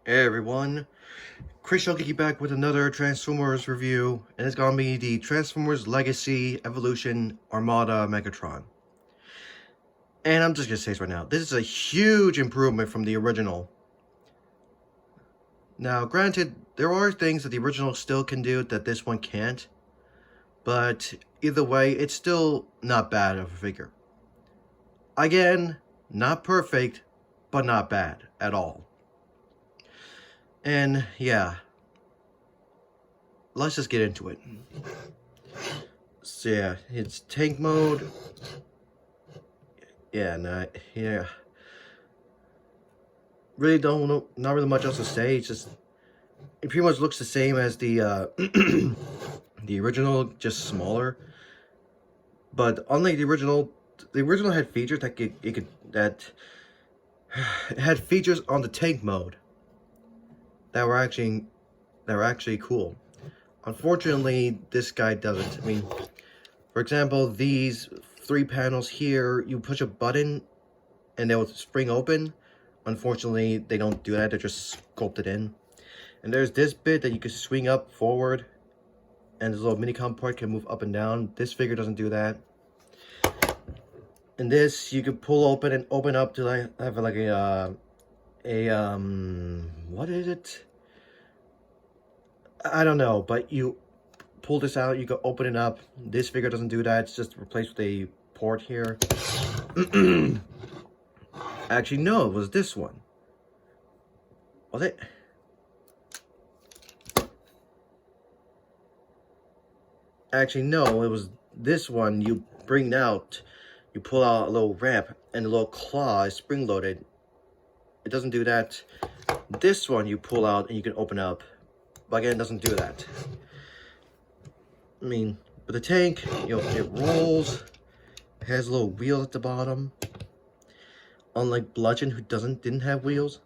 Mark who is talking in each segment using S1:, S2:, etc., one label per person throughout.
S1: Hey everyone, Chris Geeky back with another Transformers review, and it's gonna be the Transformers Legacy Evolution Armada Megatron. And I'm just gonna say this right now, this is a huge improvement from the original. Now, granted, there are things that the original still can do that this one can't, but either way, it's still not bad of a figure. Again, not perfect, but not bad at all. And yeah, let's just get into it. So yeah, it's tank mode. Yeah. Really don't know, not really much else to say. It's just, it pretty much looks the same as the the original, just smaller. But unlike the original had features that it had features on the tank mode that were actually cool. Unfortunately, this guy doesn't. I mean, for example, these 3 panels here, you push a button and they will spring open. Unfortunately, they don't do that. They're just sculpted in. And there's this bit that you can swing up forward, and this little mini-com part can move up and down. This figure doesn't do that. And this you can pull open and open up to have like what is it? I don't know, but you pull this out, you can open it up. This figure doesn't do that. It's just replaced with a port here. Actually, no, it was this one. Was it? Actually, no, it was this one. You bring out, you pull out a little ramp, and the little claw is spring-loaded. It doesn't do that. This one you pull out and you can open up. But again, it doesn't do that. I mean, but the tank, you know, it rolls. It has a little wheel at the bottom. Unlike Bludgeon, who didn't have wheels.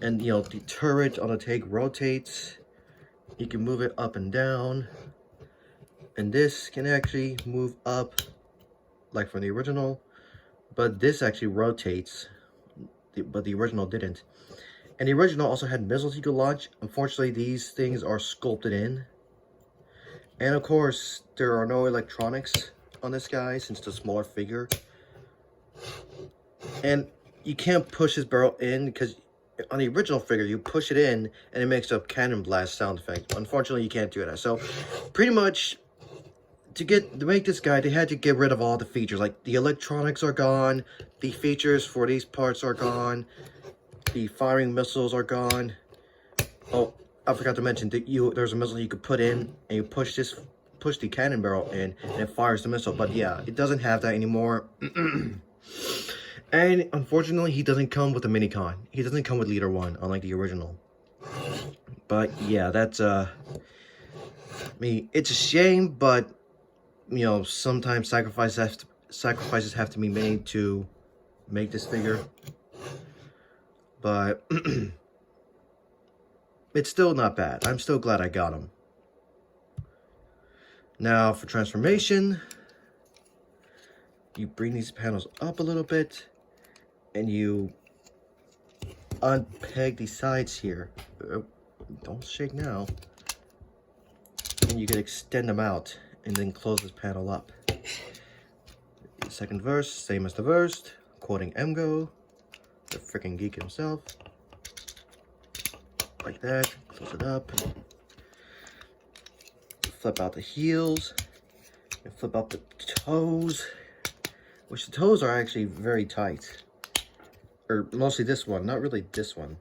S1: And, you know, the turret on the tank rotates. You can move it up and down. And this can actually move up, like from the original. But this actually rotates. But the original didn't. And the original also had missiles you could launch. Unfortunately, these things are sculpted in. And of course, there are no electronics on this guy since it's a smaller figure. And you can't push his barrel in because on the original figure, you push it in and it makes a cannon blast sound effect. Unfortunately, you can't do that. So, pretty much, to make this guy, they had to get rid of all the features. Like, the electronics are gone, the features for these parts are gone, the firing missiles are gone. Oh, I forgot to mention that there's a missile you could put in, and you push the cannon barrel in, and it fires the missile. But yeah, it doesn't have that anymore. And unfortunately, he doesn't come with a mini-con. He doesn't come with Leader 1, unlike the original. But yeah, that's I mean, it's a shame, but you know, sometimes sacrifices have to be made to make this figure. But it's still not bad. I'm still glad I got him. Now for transformation, you bring these panels up a little bit and you unpeg the sides here. Don't shake now. And you can extend them out and then close this panel up. The second verse, same as the first, quoting Emgo, the freaking geek himself. Like that, close it up. Flip out the heels, and flip out the toes, which the toes are actually very tight. Or mostly this one, not really this one.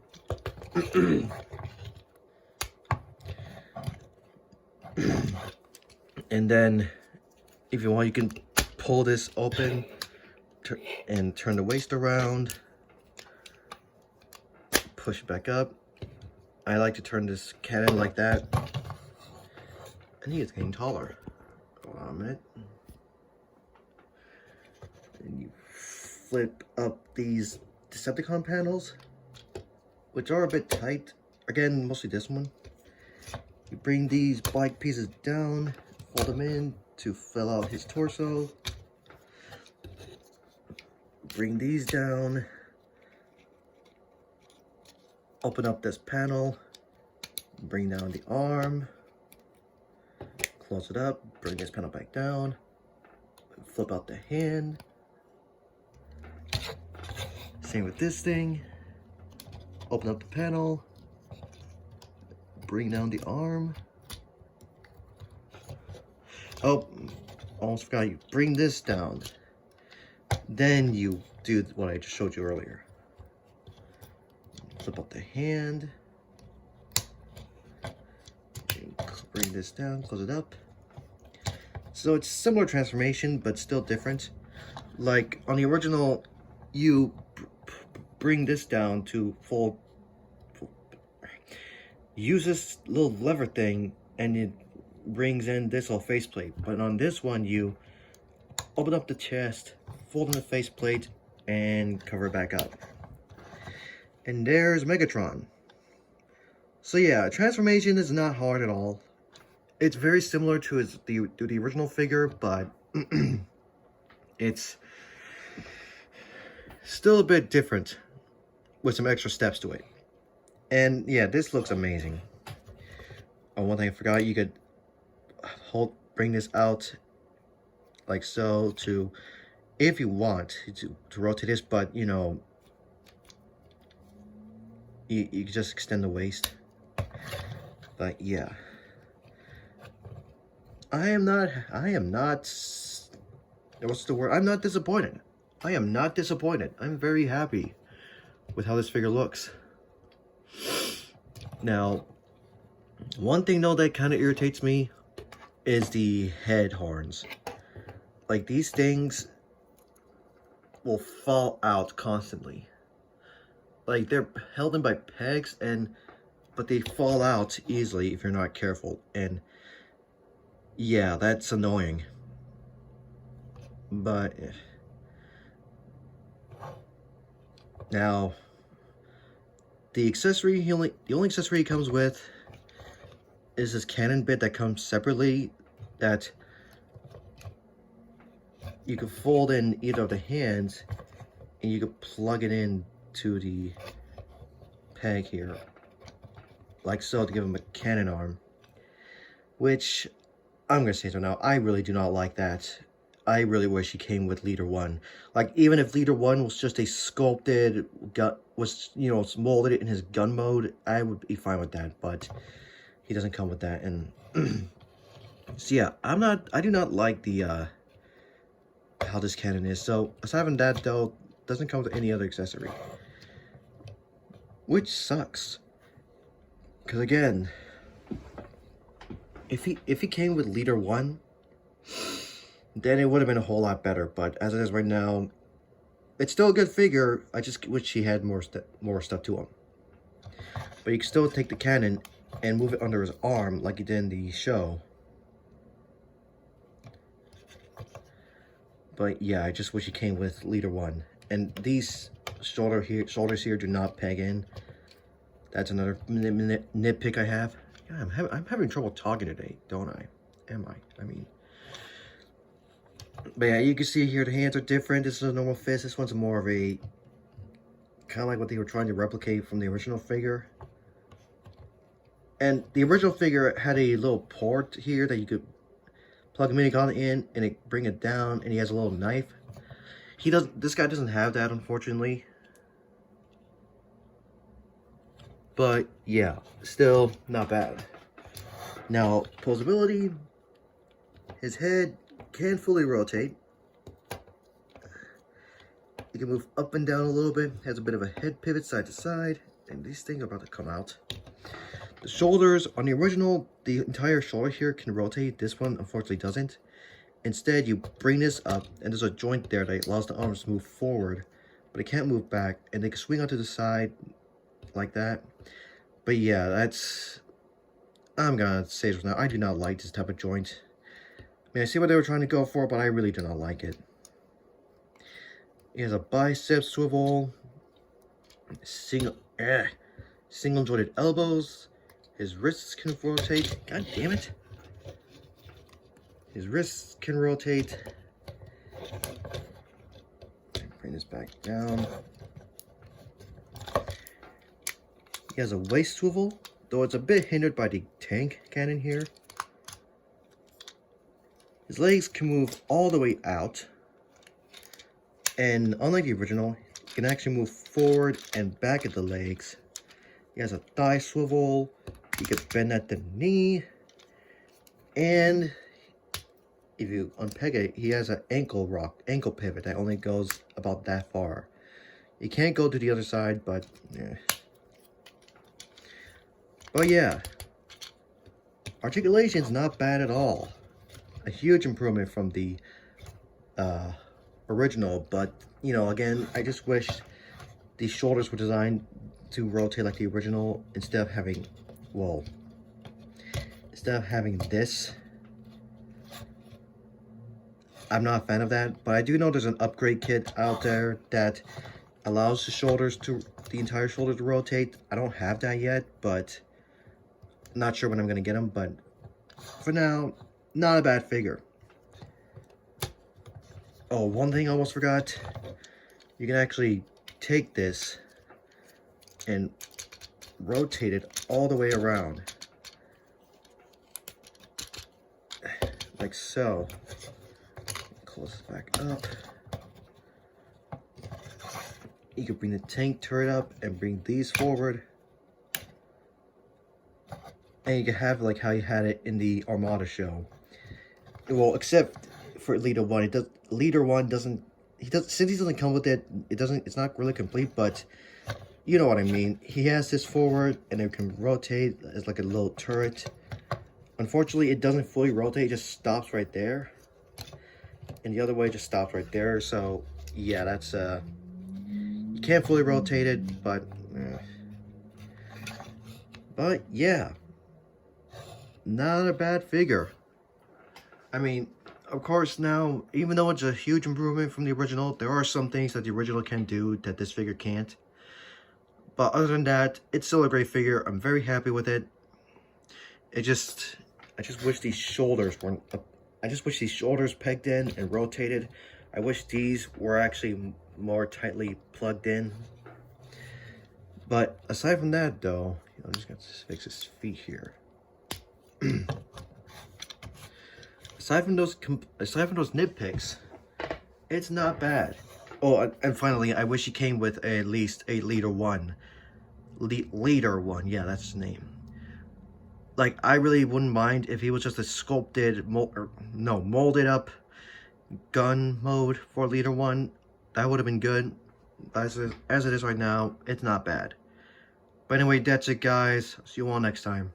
S1: And then, if you want, you can pull this open and turn the waist around. Push it back up. I like to turn this cannon like that. I think it's getting taller. Hold on a minute. And you flip up these Decepticon panels, which are a bit tight. Again, mostly this one. You bring these bike pieces down, fold them in to fill out his torso. Bring these down. Open up this panel, bring down the arm, close it up, bring this panel back down, flip out the hand. Same with this thing. Open up the panel, bring down the arm. Oh, almost forgot, you bring this down. Then you do what I just showed you earlier. Flip up the hand. Bring this down, close it up. So it's similar transformation, but still different. Like on the original, you bring this down to full. Use this little lever thing, and it brings in this little faceplate. But on this one, you open up the chest, fold in the faceplate, and cover it back up. And there's Megatron. So yeah, transformation is not hard at all. It's very similar to the original figure, but it's still a bit different with some extra steps to it. And yeah, this looks amazing. Oh, one thing I forgot, you could bring this out like so to, if you want to rotate this, but you know, you can just extend the waist. But yeah, I am not, what's the word? I'm not disappointed. I am not disappointed. I'm very happy with how this figure looks. Now, one thing though that kind of irritates me is the head horns. Like, these things will fall out constantly. Like, they're held in by pegs, but they fall out easily if you're not careful. And yeah, that's annoying. But now, the accessory, the only accessory it comes with is this cannon bit that comes separately, that you can fold in either of the hands, and you can plug it in to the peg here, like so, to give him a cannon arm. Which, I'm gonna say so now, I really do not like that. I really wish he came with Leader 1. Like, even if Leader 1 was just a sculpted gun, was, you know, molded in his gun mode, I would be fine with that, but he doesn't come with that. And so yeah, I do not like the how this cannon is. So aside from that though, doesn't come with any other accessory, which sucks. Because again, if he came with Leader 1, then it would have been a whole lot better. But as it is right now, it's still a good figure. I just wish he had more stuff to him. But you can still take the cannon and move it under his arm like he did in the show. But yeah, I just wish he came with Leader 1. And these shoulders here do not peg in. That's another nitpick I have. Yeah, I'm having trouble talking today, don't I? Am I? I mean. But yeah, you can see here the hands are different. This is a normal fist. This one's more of a, kind of like what they were trying to replicate from the original figure. And the original figure had a little port here that you could plug a minigun in and it bring it down, and he has a little knife. This guy doesn't have that, unfortunately. But yeah, still not bad. Now, posability, his head can fully rotate. You can move up and down a little bit. Has a bit of a head pivot side to side, and these things are about to come out. The shoulders, on the original, the entire shoulder here can rotate. This one, unfortunately, doesn't. Instead, you bring this up, and there's a joint there that allows the arms to move forward, but it can't move back, and they can swing out to the side like that. But yeah, I'm gonna say this now, I do not like this type of joint. I mean, I see what they were trying to go for, but I really do not like it. He has a bicep swivel, single jointed elbows. His wrists can rotate. God damn it. His wrists can rotate. Bring this back down. He has a waist swivel, though it's a bit hindered by the tank cannon here. His legs can move all the way out. And unlike the original, he can actually move forward and back at the legs. He has a thigh swivel. He can bend at the knee. And if you unpeg it, he has an ankle pivot that only goes about that far. You can't go to the other side, but yeah. But yeah, articulation's not bad at all. A huge improvement from the original, but you know, again, I just wish the shoulders were designed to rotate like the original instead of having, well, instead of having this. I'm not a fan of that, but I do know there's an upgrade kit out there that allows the entire shoulder to rotate. I don't have that yet, but not sure when I'm gonna get them, but for now, not a bad figure. Oh, one thing I almost forgot. You can actually take this and rotate it all the way around. Like so. Close this back up. You can bring the tank turret up and bring these forward. And you can have like how you had it in the Armada show. Well, except for Leader 1. Leader 1 doesn't, since he doesn't come with it, it's not really complete, but you know what I mean. He has this forward and it can rotate as like a little turret. Unfortunately, it doesn't fully rotate, it just stops right there. And the other way just stops right there. So yeah, that's you can't fully rotate it, but yeah, not a bad figure. I mean, of course, now, even though it's a huge improvement from the original, there are some things that the original can do that this figure can't. But other than that, it's still a great figure. I'm very happy with it. I just wish these shoulders weren't. I just wish these shoulders pegged in and rotated. I wish these were actually more tightly plugged in. But aside from that, though, I'm just gonna fix his feet here. Aside from those nitpicks, it's not bad. Oh, and finally, I wish he came with at least a Leader 1. Leader 1, yeah, that's his name. Like, I really wouldn't mind if he was just a sculpted, molded up gun mode for Leader 1. That would have been good. As it is right now, it's not bad. But anyway, that's it, guys. See you all next time.